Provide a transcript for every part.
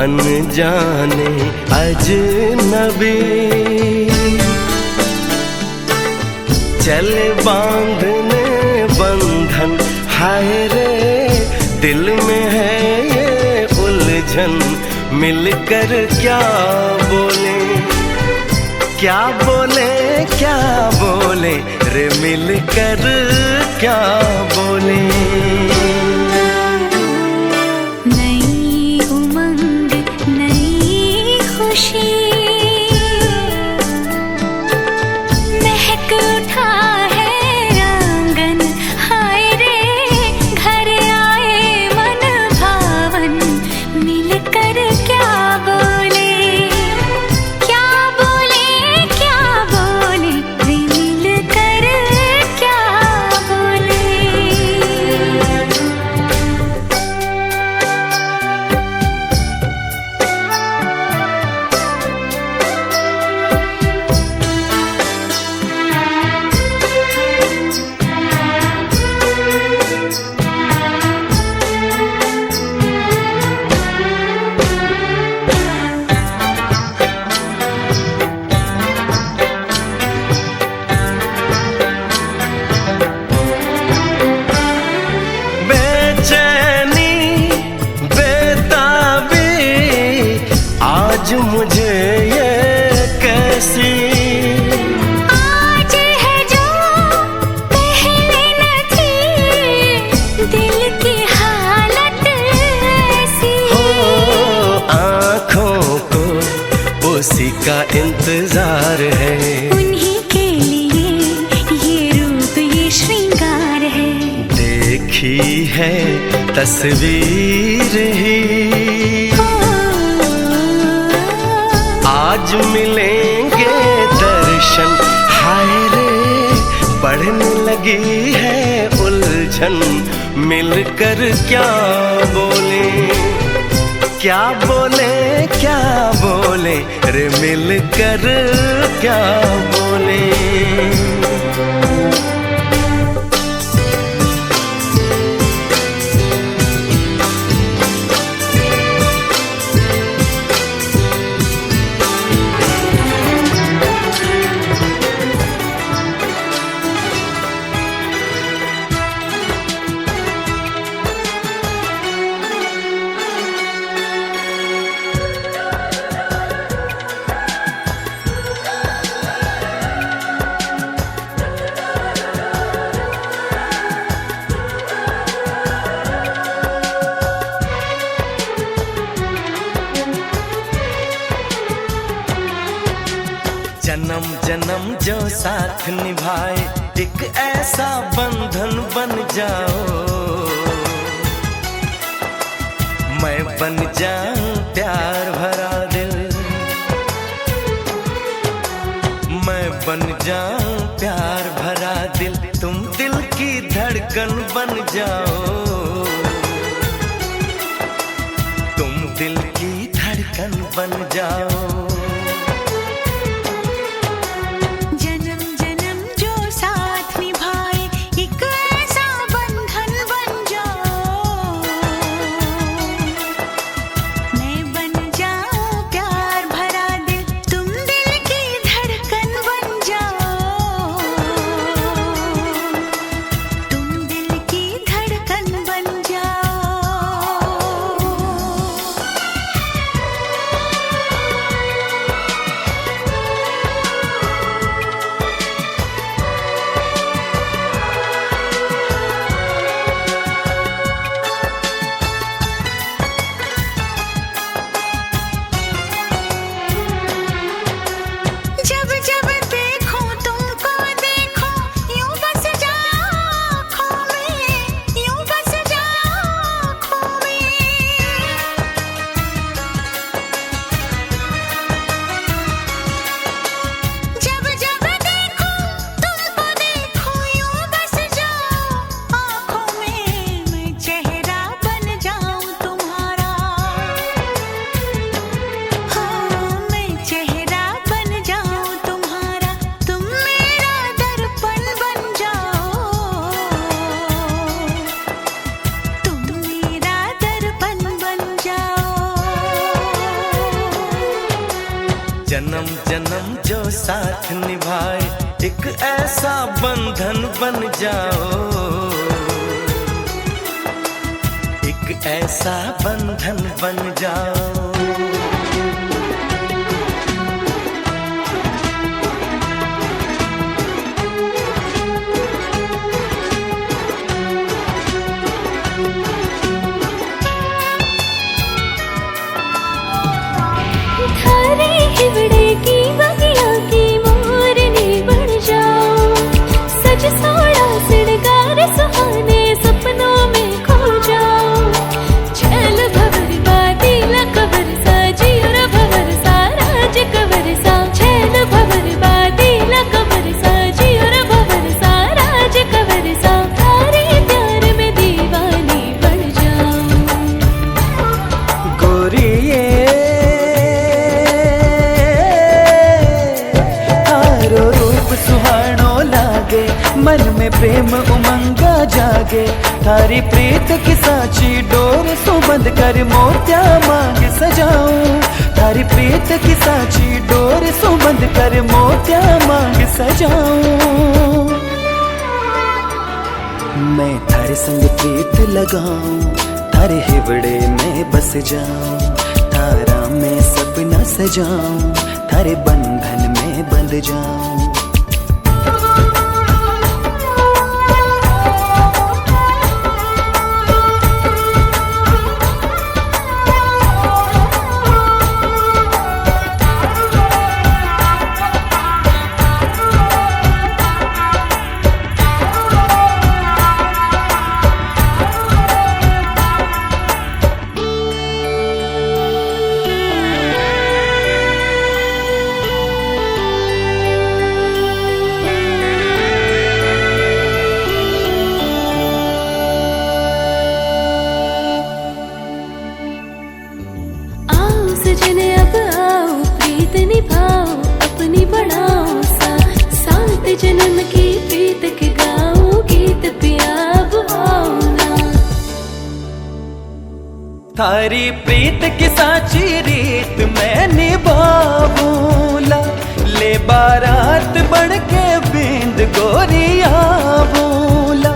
अनजाने अजनबी, चले बांधने बंधन, हाय रे दिल में है ये उलझन। मिलकर क्या बोले, क्या बोले, क्या बोले रे, मिलकर क्या बोले। मुझे ये कैसी आज है जो पहले न थी, दिल की हालत ऐसी हो, आँखों को उसी का इंतजार है। उन्हीं के लिए ये रूप ये श्रृंगार है। देखी है तस्वीर ही, आज मिलेंगे दर्शन, हाय रे बढ़ने लगी है उलझन। मिलकर क्या बोले, क्या बोले, क्या बोले रे, मिलकर क्या बोले। जन्म जन्म जो साथ निभाए, एक ऐसा बंधन बन जाओ। मैं बन जाऊं प्यार भरा दिल, मैं बन जाऊं प्यार भरा दिल। तुम दिल की धड़कन बन जाओ, तुम दिल की धड़कन बन जाओ। निभाए, एक ऐसा बंधन बन जाओ, एक ऐसा बंधन बन जाओ। हिवड़े की बगिया की मोरनी बन जाओ, सज सोड़ा सिड़गार सुहाने सपनों में खो जाओ। छैल भवर बाती लकबर सा जियर भवर सा राज कबर सा, छैल भवर बाती लकबर सा जियर भवर सा राज कबर सा, तारे प्यार में दीवानी बन जाओ। गोरिये सुहानो लागे, मन में प्रेम उमंगा जागे, थारी प्रीत की साची डोर सुबंध कर मोतिया मांग सजाऊं, थारी प्रीत की साची डोर सुबंध कर मोतिया मांग सजाऊं। मैं थारे संग प्रीत लगाऊं, थारे हिवड़े में बस जाऊं, तारा में सपना सजाऊं, थारे बंधन में बंध जाऊं। अब आओ प्रीत निभाओ, अपनी बढ़ाओ सा, सात जन्म की प्रीत के गाओ, गीत पिया अब आओ ना। थारी प्रीत की साची रीत मैं निभाऊंला, ले बारात बढ़ के बिंद गोरिया बोला,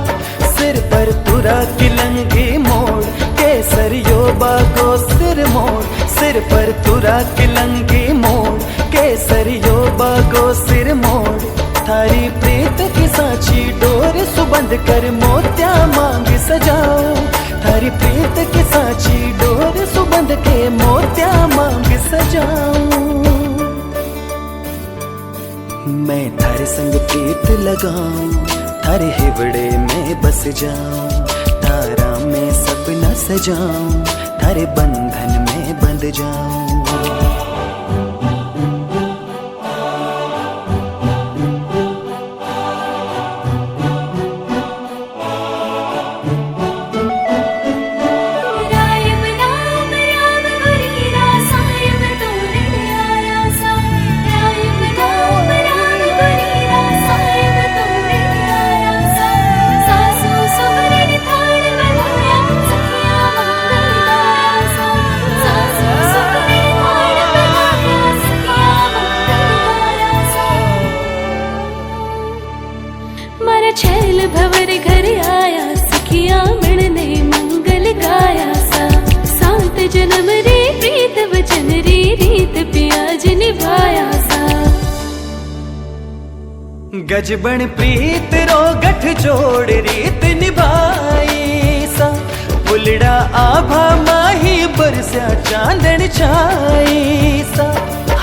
सिर पर तुरा किलंगी मोड़, केसरियो बागो सिर मोड़, सिर पर तुरा किलंगी मोड़, केसरियो बागो सिर मोड़, थारी प्रीत की साची डोर सुबंध कर मोतिया मांग सजाओ, थारी प्रीत की साची डोर सुबंध के मोतिया मांग सजाओ। मैं थारे संग प्रीत लगाऊं, थारे हिवड़े में बस जाऊं, तारा में सपना सजाऊं, थारे बंधन में बंध जाऊं। छैल भवर घर आया, सखिया मिलने मंगल गाया सा, सात जन्म रे प्रीत वचन रे रीत प्याज निभाया सा। गजबन प्रीत रो गठ जोड़ रीत निभाई सा, फुलड़ा आभा माही बरस्या चांदन छाई सा,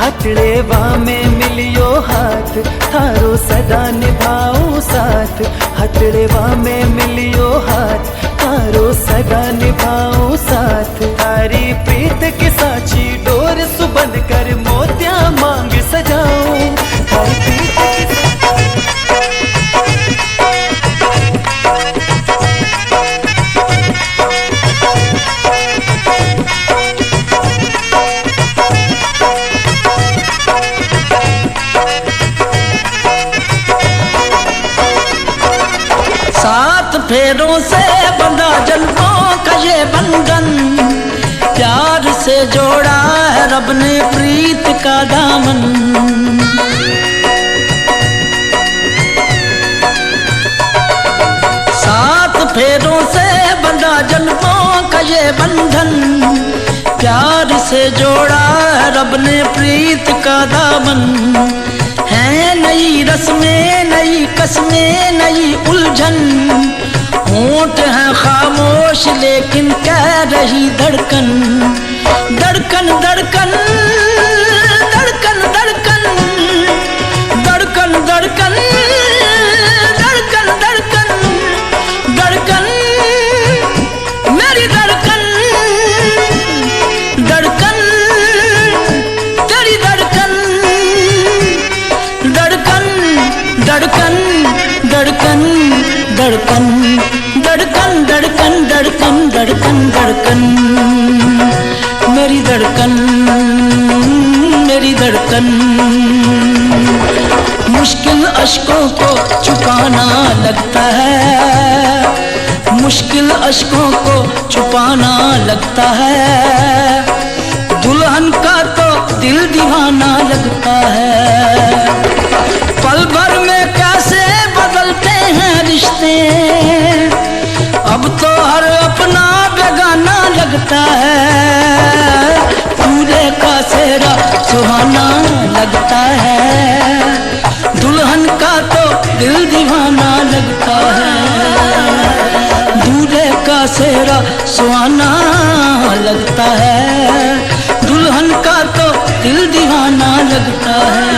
हथड़े में मिलियो हाथ, थारो सदा निभाऊं साथ, हथड़े में मिलियो हाथ, थारो सदा निभाऊं साथ, थारी प्रीत की साची डोर सुबंध कर मोतिया मांग सजाऊं, थारी प्रीत की सात फेरों से बंधा जन्मों का ये बंधन, प्यार से जोड़ा है रब ने प्रीत का दामन। बंधन, प्यार से जोड़ा रब ने प्रीत का दामन। है नई रस्में, नई कस्में, नई उलझन, होंठ है खामोश लेकिन कह रही धड़कन। धड़कन धड़कन धड़कन धड़कन धड़कन धड़कन धड़कन धड़कन धड़कन मेरी धड़कन। धड़कन तेरी धड़कन। धड़कन धड़कन धड़कन धड़कन धड़कन धड़कन धड़कन धड़कन धड़कन मेरी धड़कन मेरी धड़कन। मुश्किल अश्कों को छुपाना लगता है, मुश्किल अश्कों को छुपाना लगता है। दुल्हन का तो दिल दीवाना लगता है। पल भर में कैसे बदलते हैं रिश्ते, अब तो हर अपना बेगाना लगता है। दूल्हे का सेहरा सुहाना लगता है, दुल्हन का तो दिल दीवाना लगता है। दूल्हे का सेहरा सुहाना लगता है, दुल्हन का तो दिल दीवाना लगता है।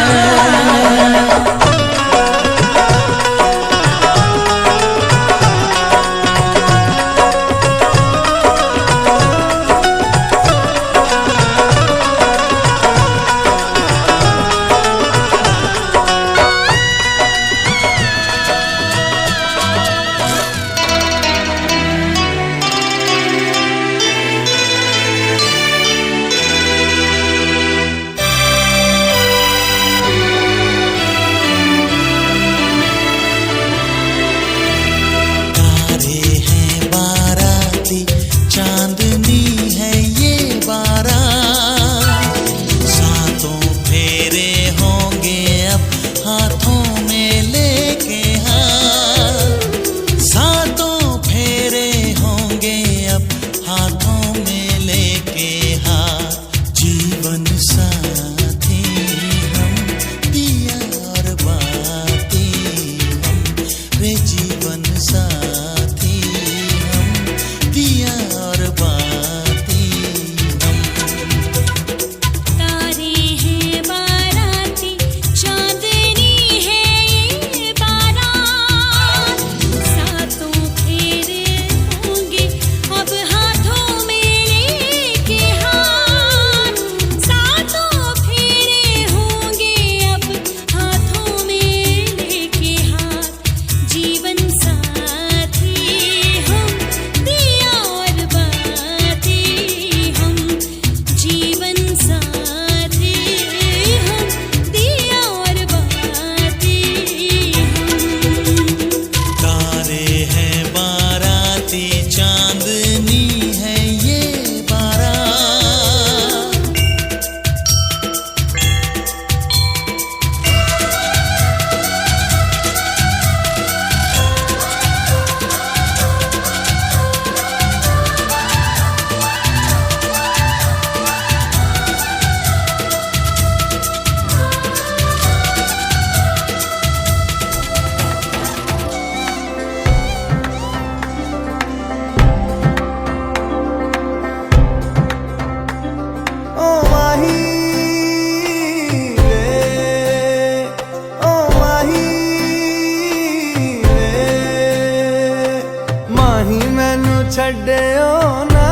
छड्डियो ना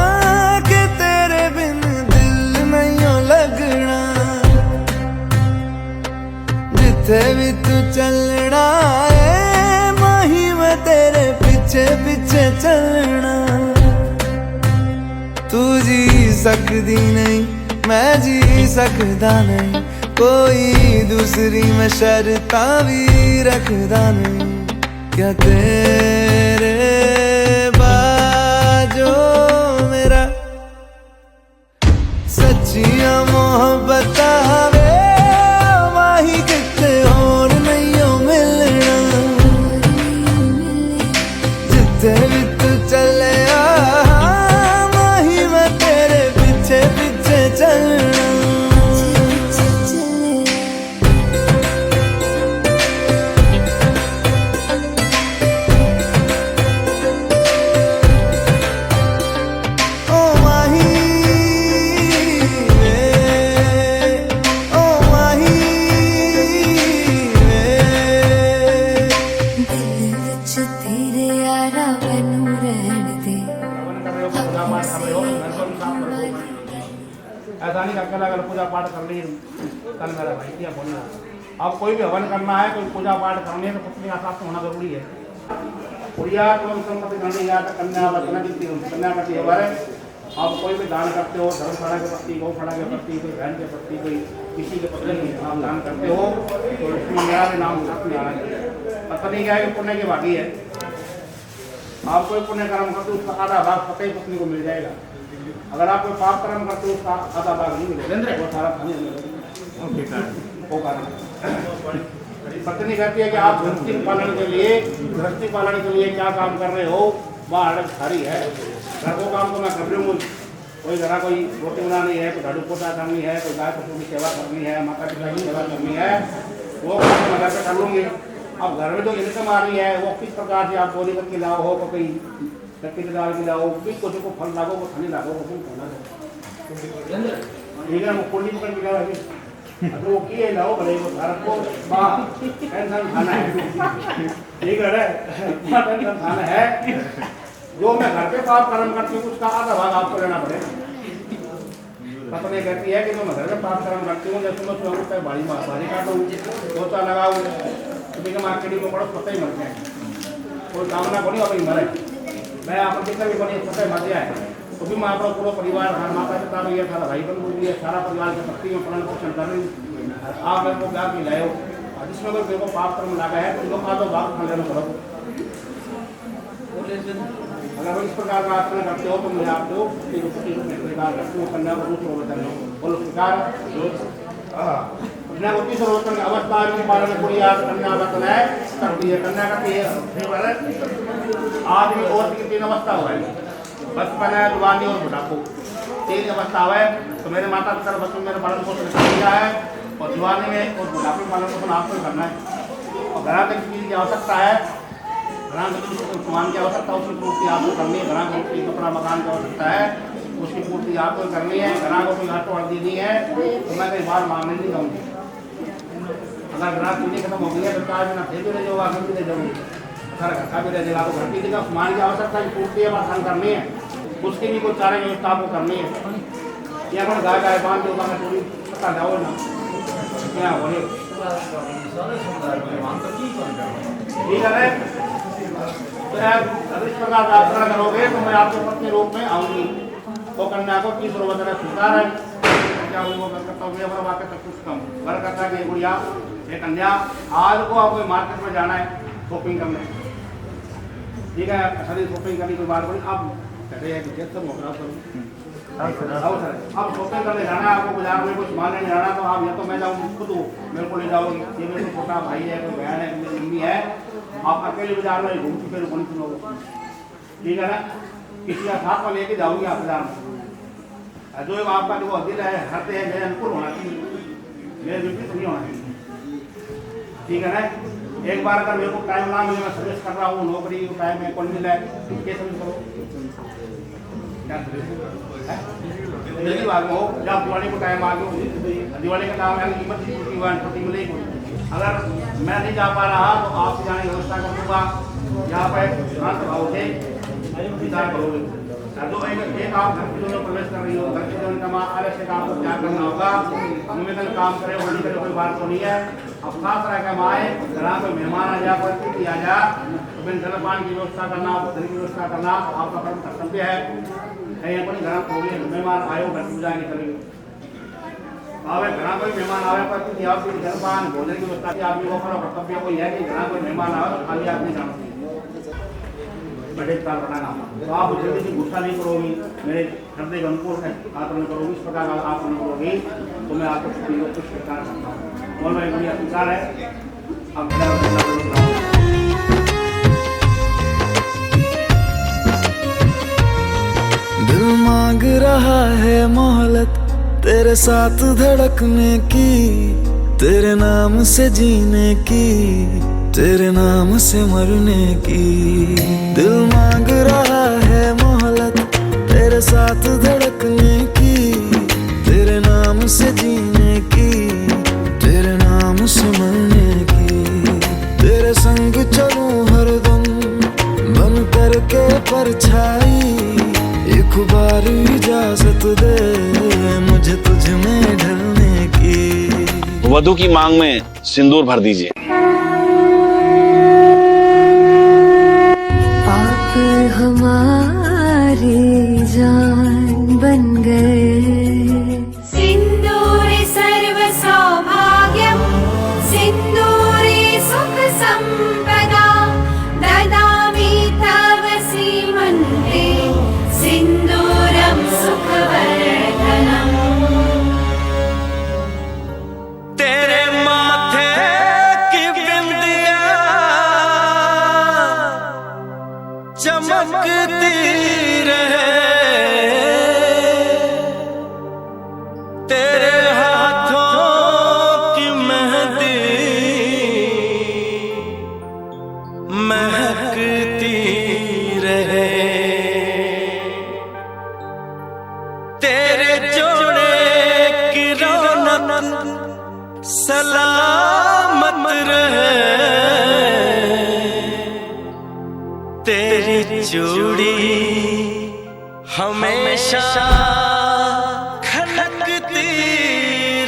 कि तेरे बिन दिल नहीं लगना। जिथे भी तू चलना है माही मैं तेरे पीछे पीछे चलना। तू जी सकदी नहीं मैं जी सकदा नहीं, कोई दूसरी मैं शर्तां भी रखदा नहीं। क्या तेरे बाजो मेरा सच्चियां मोहब्बत वे माही किते होर नहीं हो मिलना। जिथे भी तू चले माही पूजा पाठ कर ली कल मेरा भाई किया बोलना। अब कोई भी हवन करना है, कोई पूजा पाठ करनी है तो पत्नी का साथ होना जरूरी है। गुड़िया तो संपत्ति करनी या तो कन्या बचना जितनी कन्या का त्यौहार है। आप कोई भी दान करते हो, धर्मशाला के प्रति, गौशाला के प्रति, कोई बहन के प्रति, कोई किसी के प्रति आप दान करते हो तो उसमें मेरा भी नाम साथ में आना चाहिए। पत्नी क्या है कि पुण्य की भागी है। आप कोई पुण्य कर्म करते हो उसका आधा भाग पति पत्नी को मिल जाएगा। अगर आप कोई पाप कर्म करते हो उसका आधा भाग नहीं मिलेगा, वो सारा खाने मिलेगा। वो कारण पत्नी कहती है कि आप गृहस्थी पालन के लिए क्या काम कर रहे हो, वह हड़क सारी है। घर को काम तो मैं कर रही हूँ, कोई घर कोई रोटी बनानी है, कोई झाड़ू पोछा करनी है, कोई गाय पशु की सेवा करनी है, माता पिता की सेवा करनी है, वो काम मैं घर पे कर लूँगी। अब घर में जो इनकम आ रही है वो किस प्रकार से आप बोली करके लाओ हो, कोई चक्की दाल की लाओ, किस कुछ को फल लागो, को खाने लागो, को खाना ठीक है। वो कुंडी पकड़ के लाओ, तो वो किए लाओ भले वो भारत को टेंशन खाना है, ठीक है टेंशन खाना है। जो मैं घर पे पाप कर्म करती हूँ उसका आधा भाग आपको लेना पड़ेगा। पत्नी कहती है कि जो मैं घर पे पाप कर्म करती हूँ, जैसे मैं सुबह भारी काटूँ, पोछा लगाऊँ, तो मार्केटिंग को बड़ा पता ही मर जाए, कोई कामना बनी और मरे, मैं आप कितना भी बनी पता मर जाए तो भी मैं अपना पूरा परिवार, माता पिता भी है, सारा भाई बंधु भी है, सारा परिवार के शक्ति में पालन पोषण कर रही हूँ। आप मेरे को क्या खिलाए हो, जिसमें अगर मेरे को पाप कर्म लगा है तो लोग आधो भाग खा लेना पड़ो। अगर इस प्रकार का आचरण करते हो तो मैं आपको स्वीकार करती हूँ। कन्या को दूसरों वचन बोलो स्वीकार कन्या को तीसरों वचन अवस्था में पालन कुड़िया कन्या वचन है करती है। कन्या का आदमी और की 3 अवस्था हुआ है, बचपन है, जवानी और बुढ़ापो, 3 अवस्था है। तो मेरे माता पिता बचपन मेरे पालन पोषण किया है और जवानी में और बुढ़ापे में पालन पोषण आपको करना है। और घर तक चीज की आवश्यकता है, घर सामान की आवश्यकता उसकी पूर्ति आपको करनी है। घर की कपड़ा मकान की आवश्यकता है उसकी पूर्ति आपको करनी है। घर को कोई आटो और देनी है तो मैं कई बार मांगने नहीं जाऊँगी। अगर ग्राहक चीजें खत्म हो गई है तो 4 महीना फिर भी रह जाऊँगा, घर भी रह जाऊँगी, घर का भी रह जाएगा। तो घर की जगह सामान की आवश्यकता की पूर्ति है करनी है, उसकी भी कुछ सारे व्यवस्था आपको करनी है। या फिर गाय गाय बांध दो मैं थोड़ी पता जाओ ना क्या बोले ठीक है। तो अगर इस प्रकार का आचरण करोगे तो मैं आपके पत्नी रूप में आऊँगी। तो कन्या को 30 वगैरह स्वीकार है, क्या वो कर्तव्य वाक्य तक कुछ कम घर करता है। गुड़िया ये कन्या आज को आपको मार्केट में जाना है शॉपिंग करने, ठीक है, सारी शॉपिंग करने की बात बोली। अब कहते हैं कि सब मोकरा करूँ अब शॉपिंग करने जाना है, आपको बाजार में कुछ सामान लेने जाना तो आप या तो मैं जाऊँ खुद मेरे को ले जाओगी, ये मेरे को छोटा भाई है, कोई बहन है, मेरी मम्मी है, आप अकेले बाजार में घूम फिर घूम सुनोगे, ठीक है ना। किसी का साथ में लेके जाऊँगी आप बाजार में, जो आपका जो दिल है हरते हैं मेरे अनुकूल होना चाहिए, मेरे विपरीत नहीं होना चाहिए, ठीक है ना। एक बार अगर मेरे को टाइम ना मिले, मैं सर्विस कर रहा हूँ, नौकरी को टाइम में कौन मिला है क्या सर्विस करो, जल्दी बात हो जब दिवाली को टाइम आ गया, दिवाली का टाइम है कीमत मिलेगी। अगर मैं नहीं जा पा रहा तो आपसे जाने की व्यवस्था कर दूँगा, यहाँ पर शांत भाव से विचार करोगे। जो एक आप घर की में प्रवेश कर रही हो, घर के जीवन का अलग से काम को क्या करना होगा, निवेदन काम करे होली करे कोई बात तो नहीं है। अब खास तरह के माए घर में मेहमान आ जाए, कोई अतिथि आ जाए तो बिन जलपान की व्यवस्था करना, भोजन की व्यवस्था करना आपका कर्तव्य है। कहीं अपने घर कोई मेहमान आयो घर पूजा नहीं करेंगे, आवे घर कोई मेहमान आवे पर अतिथि आओ जलपान भोजन की व्यवस्था आदमी को कर्तव्य कोई है कि घर कोई मेहमान आवे तो खाली आदमी जाना चाहिए बड़े साल बनाना। तो आप जल्दी से गुस्सा नहीं करोगी, मेरे हृदय के अनुकूल आचरण करोगी, इस प्रकार का आचरण करोगी तो मैं आपको कुछ स्वीकार करता हूँ। बोलो एक बढ़िया स्वीकार है। अब दिल मांग रहा है मोहलत तेरे साथ धड़कने की, तेरे नाम से जीने की, तेरे नाम से मरने की। दिल मांग रहा है मोहलत तेरे साथ धड़कने की, तेरे नाम से जीने की, तेरे नाम से मरने की। तेरे संग चलूं हरदम बन करके परछाई, एक बार इजाजत दे मुझे मुझे तुझ में ढलने की। वधू की मांग में सिंदूर भर दीजिए। आप हमारी जान बन गए। सिंदूरे सर्व सौभाग्यम सिंदूरे सुख संपदा ददामि तव सीमन्ते सिंदूरम सुखवर्धनम। तेरे माथे की बिंदिया चमकती रहे, तेरे हाथों की मेहंदी महकती रहे, तेरे जोड़े की रौनक सलामत रहे, तेरी चूड़ी हमेशा खनकती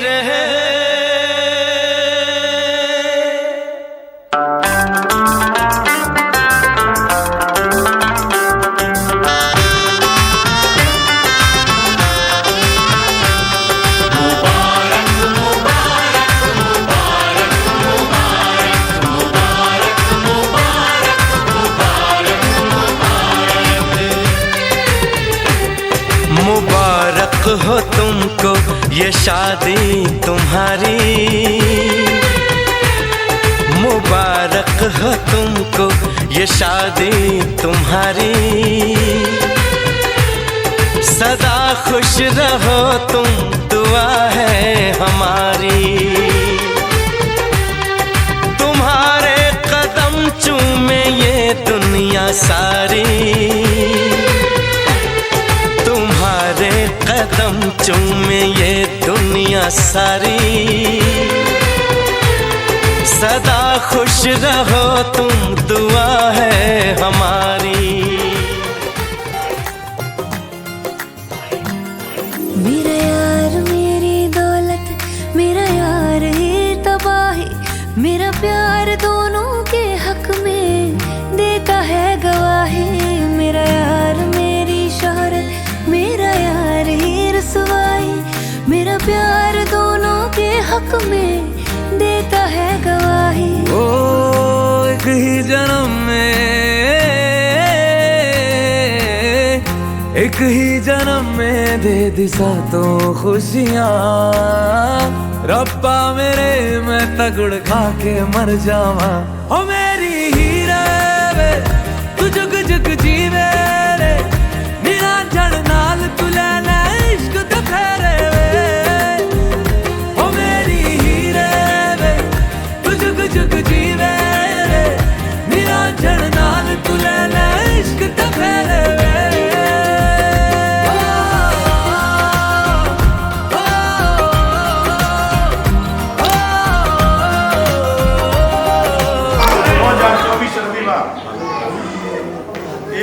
रहे। मुबारक हो तुमको ये शादी तुम्हारी, मुबारक हो तुमको ये शादी तुम्हारी, सदा खुश रहो तुम दुआ है हमारी। तुम्हारे कदम चूमे ये दुनिया सारी, तुम्हारे कदम चूमे ये दुनिया सारी, सदा खुश रहो तुम दुआ है हमारी। मेरा यार मेरी दौलत मेरा यार ही तबाही, मेरा प्यार दोनों के हक में देता है गवाही। मेरा यार मेरी शोहरत मेरा यार ही रसवाई, मेरा प्यार दोनों के हक में देता है गवाही। ओ एक ही जन्म में, एक ही जन्म में दे दी सातों खुशियाँ। रब्बा मेरे मैं तगड़ खा के मर जावा। ओ मेरी हीरे वे तू जुग जुग जीवे रे, नीला जड़ नाल तू ले ले इश्क ते फेरे वे। ओ मेरी हीरे वे तू जुग जुग जीवे रे, नीला जड़ नाल तू ले ले इश्क ते फेरे वे।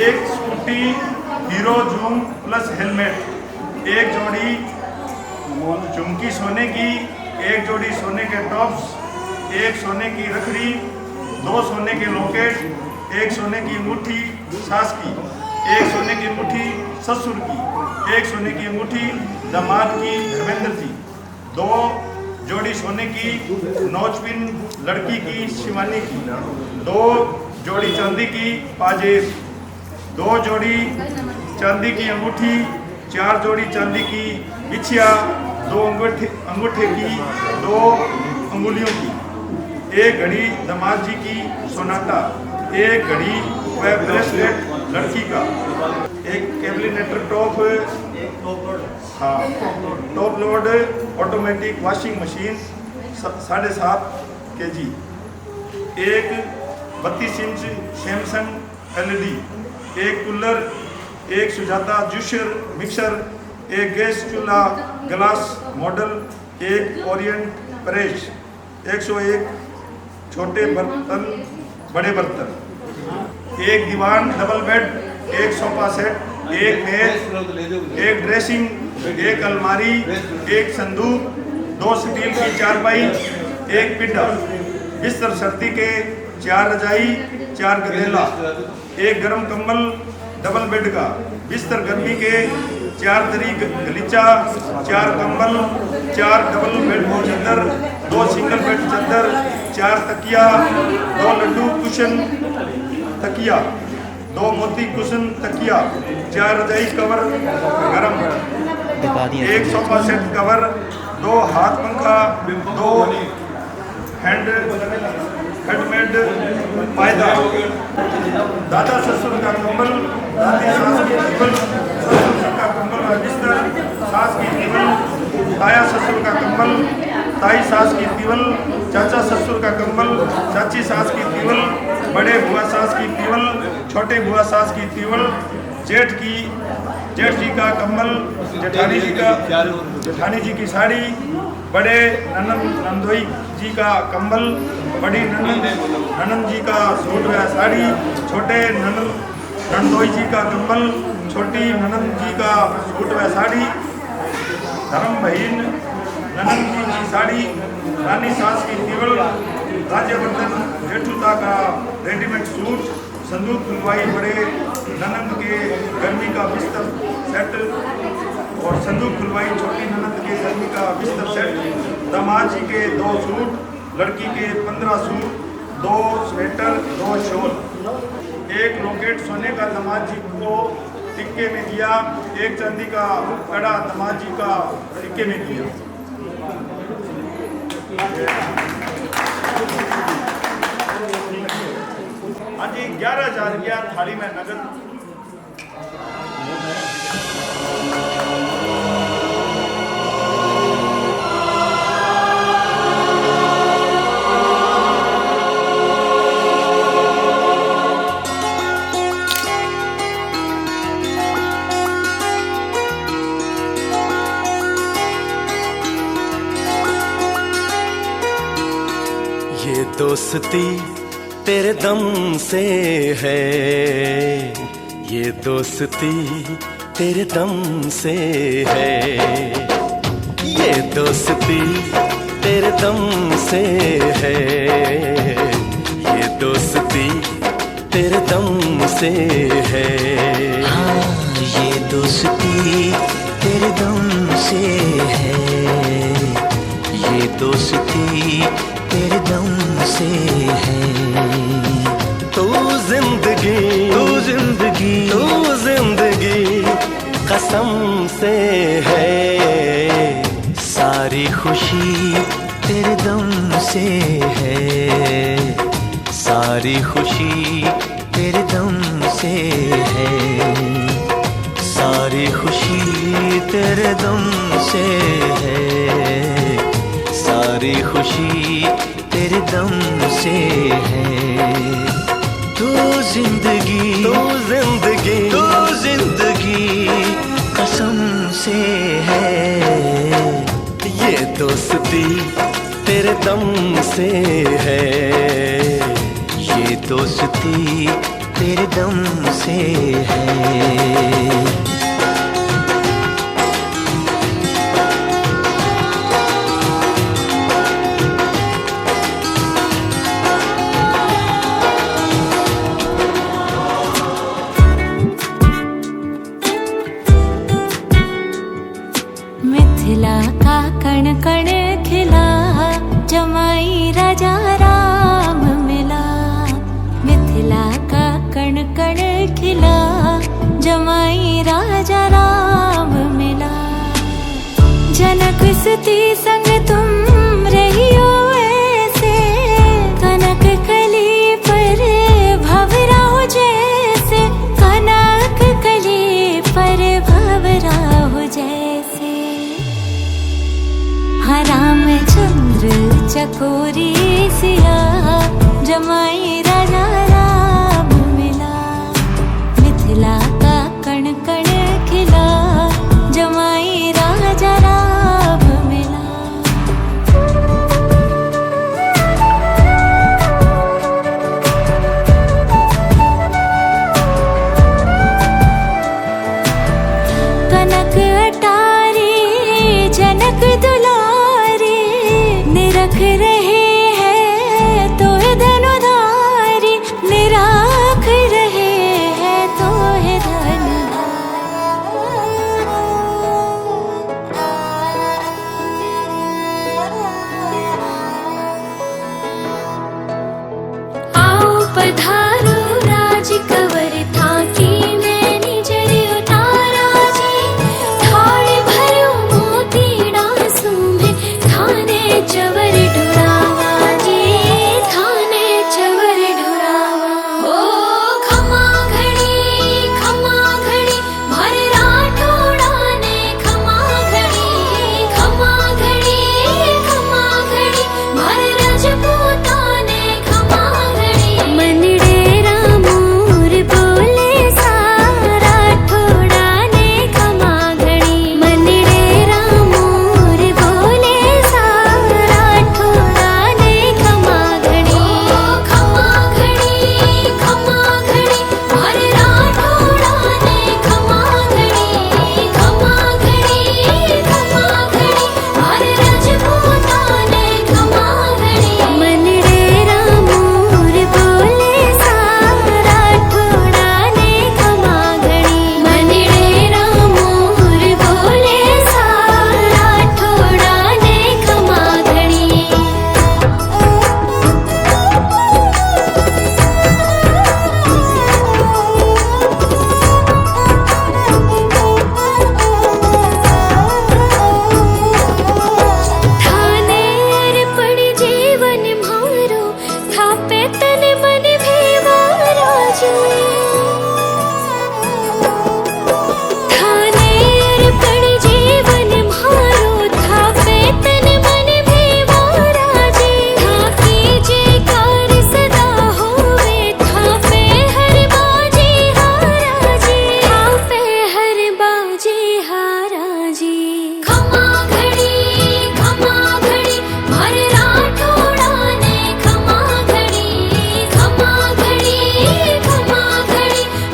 एक scooty hero zoom plus helmet, एक जोड़ी झुमकी सोने की, एक जोड़ी सोने के टॉप्स, एक सोने की रखड़ी, 2 सोने के लॉकेट, एक सोने की अंगूठी सास की, एक सोने की अंगूठी ससुर की, एक सोने की अंगूठी दामाद की धर्मेंद्र जी, 2 जोड़ी सोने की नौचपिन लड़की की शिवानी की, 2 जोड़ी चांदी की पाजेब, 2 जोड़ी चांदी की अंगूठी, 4 जोड़ी चांदी की बिछिया, 2 अंगूठे की 2 अंगुलियों की, एक घड़ी दामाद जी की सोनाटा, एक घड़ी व ब्रेसलेट लड़की का, एक कैबिनेटर टॉप, हाँ top load automatic washing machine 7.5 kg, एक 32 इंच सैमसंग LED, एक कूलर, एक सुजाता जूसर मिक्सर, एक गैस चूल्हा ग्लास मॉडल, एक ओरिएंट प्रेस, 101 छोटे बर्तन बड़े बर्तन, एक दीवान डबल बेड, एक सोफा सेट, एक मेज, एक ड्रेसिंग एक अलमारी, एक संदूक, 2 स्टील की चारपाई, एक पिड्डा, बिस्तर सर्दी के, 4 रजाई, 4 गदेला, एक गर्म कंबल डबल बेड का, बिस्तर गर्मी के, 4 दरी गलीचा, 4 कंबल, 4 डबल बेड चादर, 2 सिंगल बेड चादर, 4 तकिया, 2 लड्डू कुशन तकिया, 2 मोती कुशन तकिया, 4 रजाई कवर गरम, 1 सोफा सेट कवर, 2 हाथ पंखा, 2 हेडमेड पायदा, दादा ससुर का कंबल, दादी सास की टेबल, ससुर का कंबल और बिस्तर, सास की टेबल, ताया ससुर का कंबल, ताई सास की टेबल, चाचा ससुर का कंबल, चाची सास की टेबल, बड़े बुआ सास की टेबल, छोटे बुआ सास की टेबल, जेठ जी का कंबल, जेठानी जी की साड़ी, बड़े नंदोई जी का कंबल, बड़ी ननंद जी का सूट व साड़ी, छोटे नंदोई जी का कंबल, छोटी ननंद जी का सूट व साड़ी, धर्म बहन ननंद जी की साड़ी, रानी सास की टेबल, राज्यवर्धन जेठुता का रेडीमेड सूट, संदूक खुलवाई बड़े ननंद के गर्मी का बिस्तर सेट और संदूक खुलवाई छोटी ननंद के गर्मी का बिस्तर सेट, दामाद जी के 2 सूट, लड़की के 15 सूट, 2 स्वेटर, 2 शॉल, 1 लॉकेट सोने का दामाद जी को टिक्के में दिया, 1 चांदी का कड़ा दामाद जी का टिक्के में दिया। हाँ जी, 11,000 रुपया थाली में नगद। ये दोस्ती तेरे दम से है, ये दोस्ती तेरे दम से है, ये दोस्ती तेरे दम से है, ये दोस्ती तेरे दम से है। हाँ, ये दोस्ती तेरे दम से है, ये दोस्ती तेरे दम से है। तू जिंदगी कसम से है, सारी खुशी तेरे दम से है, सारी खुशी तेरे दम से है, सारी खुशी तेरे दम से है, सारी खुशी तेरे दम से है। तू जिंदगी कसम से है, ये दोस्ती तेरे दम से है, ये दोस्ती तेरे दम से है। मिथिला का कण कण खिला, जमाई राजा राम मिला। मिथिला का कण कण खिला, जमाई राजा राम मिला। जनक सुती संग तुम रहियो ऐसे, कनक कली पर भंवरा हो जैसे, कनक कली पर भंवरा हो जैसे। हाँ, रामचंद्र चकोरी सिया, जमाई राजा राम मिला। मिथिला का कण कण खिला, जमाई राजा राम मिला। कनक अटारी पधारो राज कवर थाकी मैंने जरे उतारा जी थाल भरो मोती डांसू में थाने चवर ढुरावा जी थाने चवर ढुरावा ओ खमा घड़ी भर राठौड़ा ने खमा घड़ी भर रजपूता ने खमा घड़ी मनडेरा मोर बोले सारा ठोड़ा ने खमा घड़ी मनडेरा मोर बोले सारा ठोड़ा ने खमा घड़ी खमा घड़ी भर राठौड़ा ने खमा घड़ी भर रजपूता ने खमा घड़ी मनडेरा मोर बोले सारा ठोड़ा ने खमा घड़ी मनडेरा मोर बोले सारा ठोड़ा ने खमा घड़ी थाने पड़ी जीवन मारो थापे तन मन भेवारा जी थाने पड़ी जीवन मारो थापे तन मन भेवारा जी थाकी जे कार सदा होवे थापे हर बाजी हारा जी थापे हर बाजी हारा जी खमा घड़ी भर राठौड़ा ने खमा घड़ी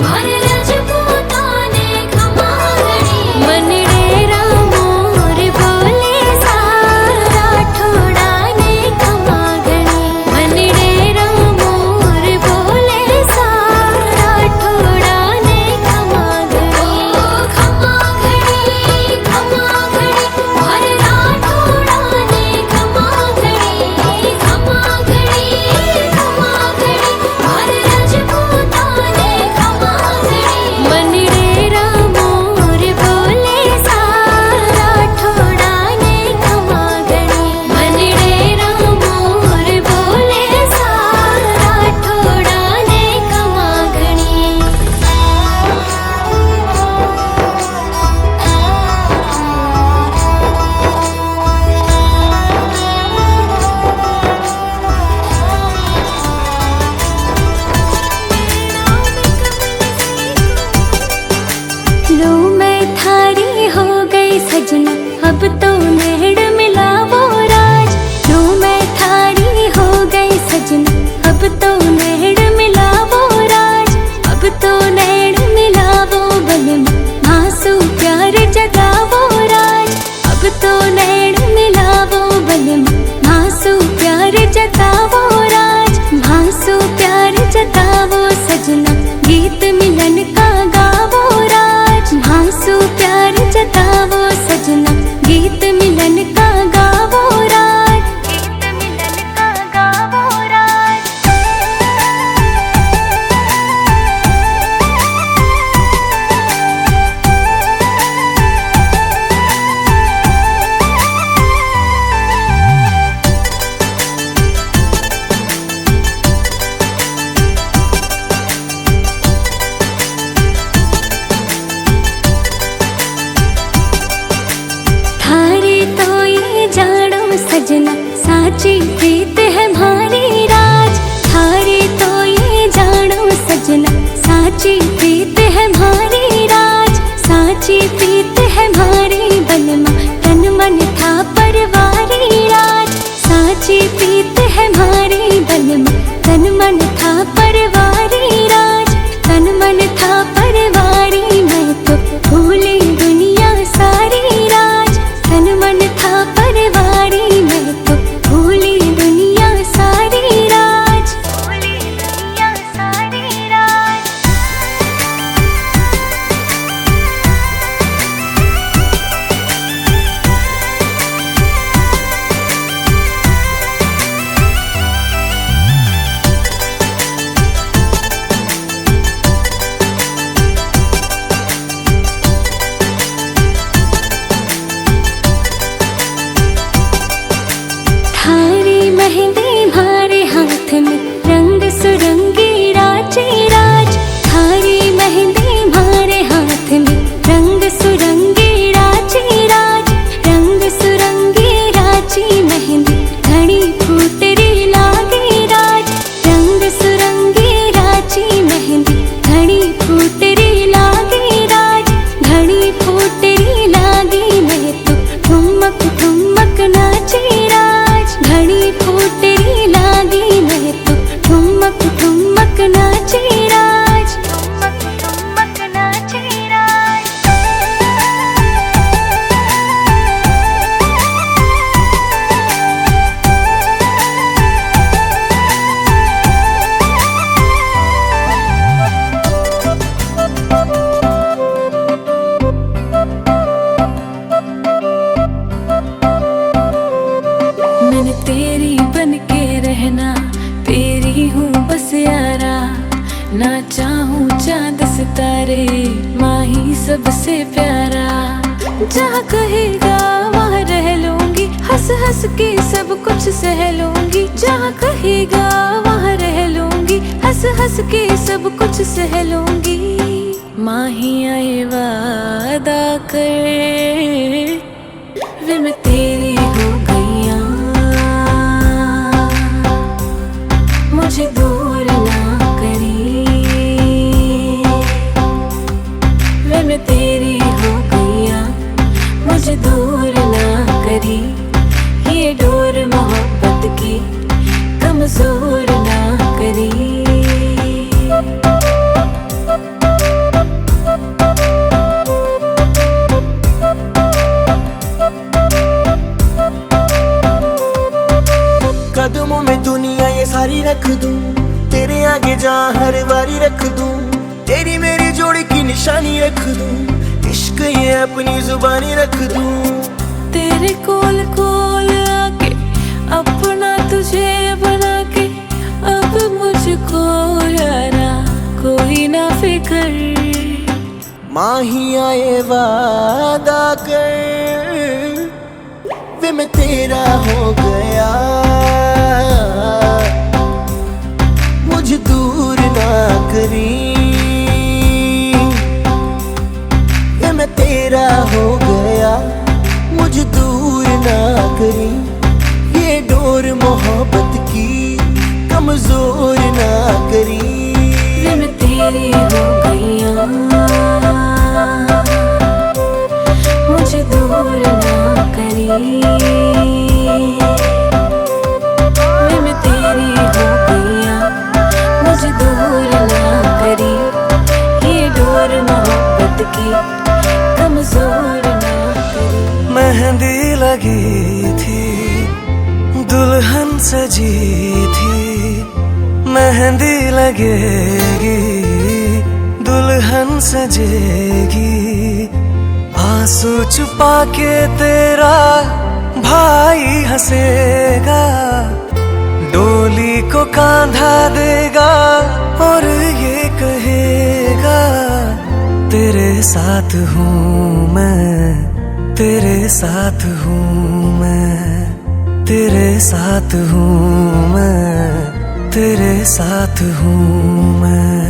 भर रजपूता ने खमा घड़ी मनडेरा मोर बोले सारा ठोड़ा ने खमा घड़ी मनडेरा मोर बोले सारा ठोड़ा ने खमा घड़ी खमा घड़ी भर राठौड़ा ने खमा घड़ी भर रजपूता ने खमा घड़ी मनडेरा मोर बोले सारा ठोड़ा ने खमा घड़ी मनडेरा मोर बोले सारा ठोड़ा ने खमा घड़ी लो मैं थारी हो गई सजना अब तो नेड़ मिला वो राज लो मैं थारी हो गई सजना अब तो नेड़ मिला वो राज अब तो नेड़ मिला वो बलम मासू प्यार जगा वो राज अब तो नेड़ मिला वो बलम मासू प्यार जगा वो राज मासू प्यार जगा वो सजना गीत मिलन का गावो राज मासू प्यार जतावो सजना गीत मिलन का गावो राज गीत मिलन का गावो राज ठुमक नाचे राज, ठुमक ठुमक नाचे राज। मैंने तेरी बन के रहना, तेरी हूँ बस यारा। ना चाहूँ चांद सितारे, माँ ही सबसे प्यारा। जहाँ कहेगा वहाँ रह लूंगी, हंस हंस के सब कुछ सह लूंगी। जहाँ कहेगा वहाँ रह लूंगी, हंस हंस के सब कुछ सह लूंगी। माँ ही आए वादा कर, वे मैं तेरी हो गईया। मुझे दूर ना करी, वे मैं तेरी हो गईया। मुझे दूर ना करी, ये डोर मोहब्बत की कमजोर ना करी। कदमों में दुनिया ये सारी रख दूं, तेरे आगे जहाँ हर बारी रख दूं। तेरी मेरी जोड़ी की निशानी रख दूं, इश्क ये अपनी जुबानी रख दूं। तेरे कोल कोल आके अपना तुझे बना के, अब मुझको यारा कोई ना फिक्र। माँ ही आए वादा कर, वे मैं तेरा हो गया। मुझे दूर ना करी, वे मैं तेरा हो गया। मुझे दूर ना करी, ये डोर मोहब्बत की कमजोर ना करी। वे मैं तेरी हो गईया, मुझे दूर ना करी। वे मैं तेरी हो गईया, मुझे दूर ना करी। ये डोर मोहब्बत की कमजोर ना करी। मेहंदी लगी थी, दुल्हन सजी थी। मेहंदी लगेगी, दुल्हन सजेगी। आंसू छुपा के तेरा भाई हंसेगा, डोली को कांधा देगा और ये कहेगा तेरे साथ हूँ मैं, तेरे साथ हूँ मैं, तेरे साथ हूँ मैं, तेरे साथ हूँ मैं।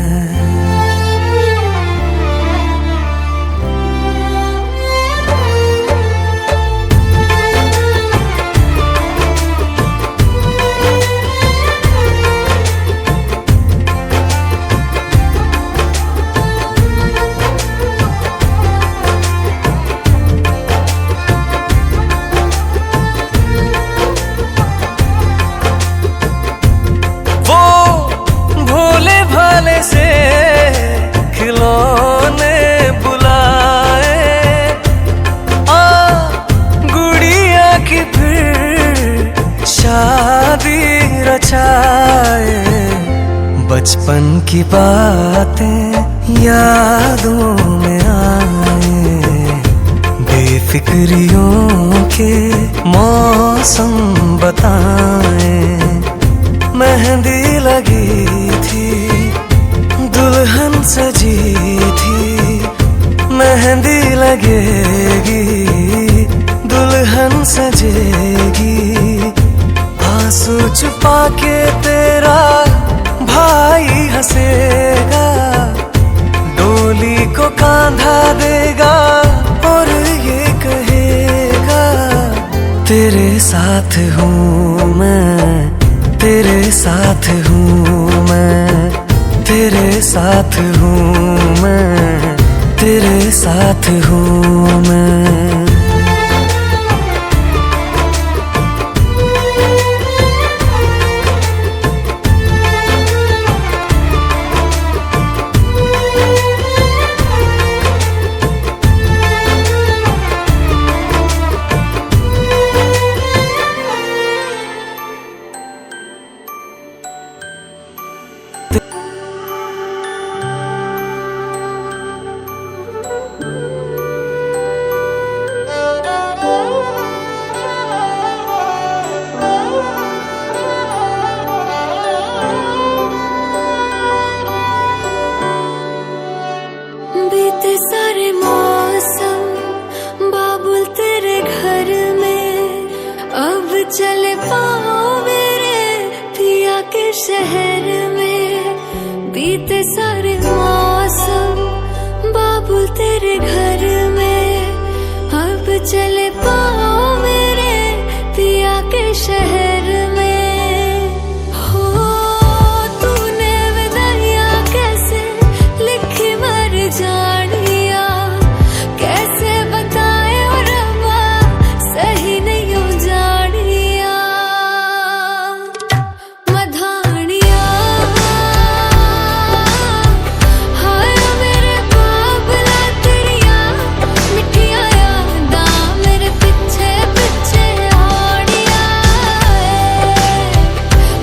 से खिलौने बुलाए, गुड़िया की फिर शादी रचाए। बचपन की बातें यादों में आए, बेफिक्रियों के मौसम बताए। मेहंदी लगी थी, दुल्हन सजी थी। मेहंदी लगेगी, दुल्हन सजेगी। आंसू छुपा के तेरा भाई हंसेगा, डोली को कांधा देगा और ये कहेगा तेरे साथ हूँ मैं, तेरे साथ हूँ मैं, तेरे साथ हूँ मैं, तेरे साथ हूँ मैं। बीते सारे मौसम बाबुल तेरे घर में, अब चले पाओ मेरे पिया के शहर में। हो तूने विदाइयां कैसे लिखी मर जानिया, कैसे बताए और अम्मा सही नहीं हो जानिया। मधानिया हाय मेरे बाबला तेरिया मिठिया यादा मेरे पीछे पीछे आड़िया।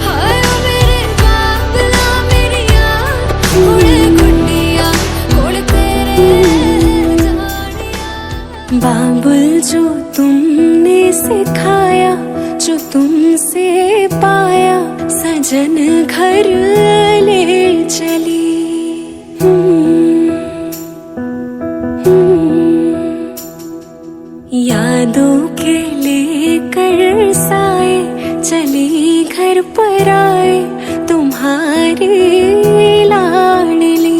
हाय मेरे बाबला मेरिया उड़े गुड्डिया उड़ तेरे जानिया। बाबुल जो तुमने सिखाया, जो तुमसे पाया, सजन घर ले चली। यादों के लेकर साए चली घर पर आए तुम्हारी लाडली।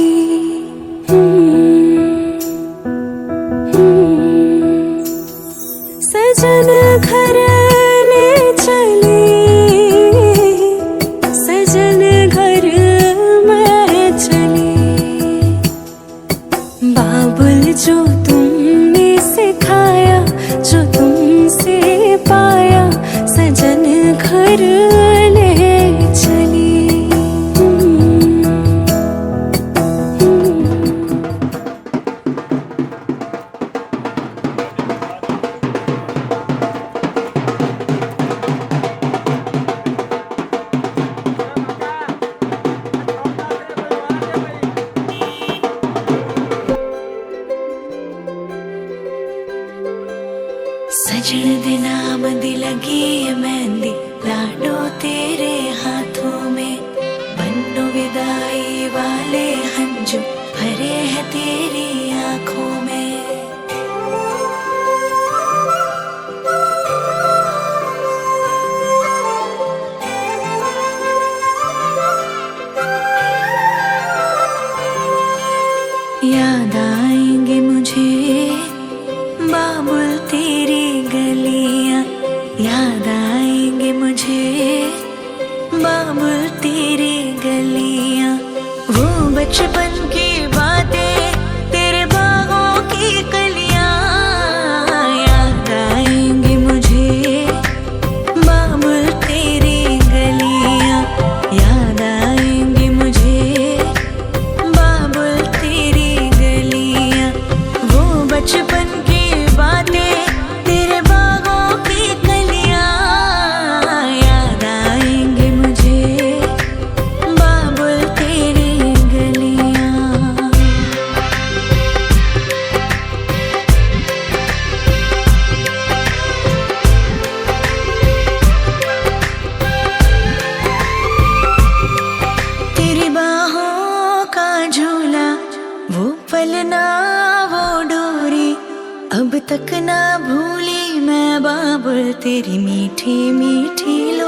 सजन घर ले चली, सजन घर मैं चली। बाबुल जो तुमने सिखाया, जो तुमसे पाया, सजन घर ले चली। सजन दे नाम दी लगी है मेहंदी, लाडो तेरे हाथों में। बन्नो विदाई वाले हंजू भरे हैं तेरी आंखों में। याद आएंगे मुझे बाबुल तेरी गलियां, याद आएंगे मुझे बाबुल तेरी गलियां। वो बचपन की बातें तेरे बागों की कलियां, याद आएंगे मुझे बाबुल तेरी गलियां। याद आएंगे मुझे बाबुल तेरी गलियां। वो बचपन की बातें तेरे बागों की कलियां, याद आएंगे मुझे बाबुल तेरी गलियां। तेरी बाहों का झूला, वो पलना वो डोरी, अब तक ना भूली मैं बाबुल तेरी मीठी मीठी लो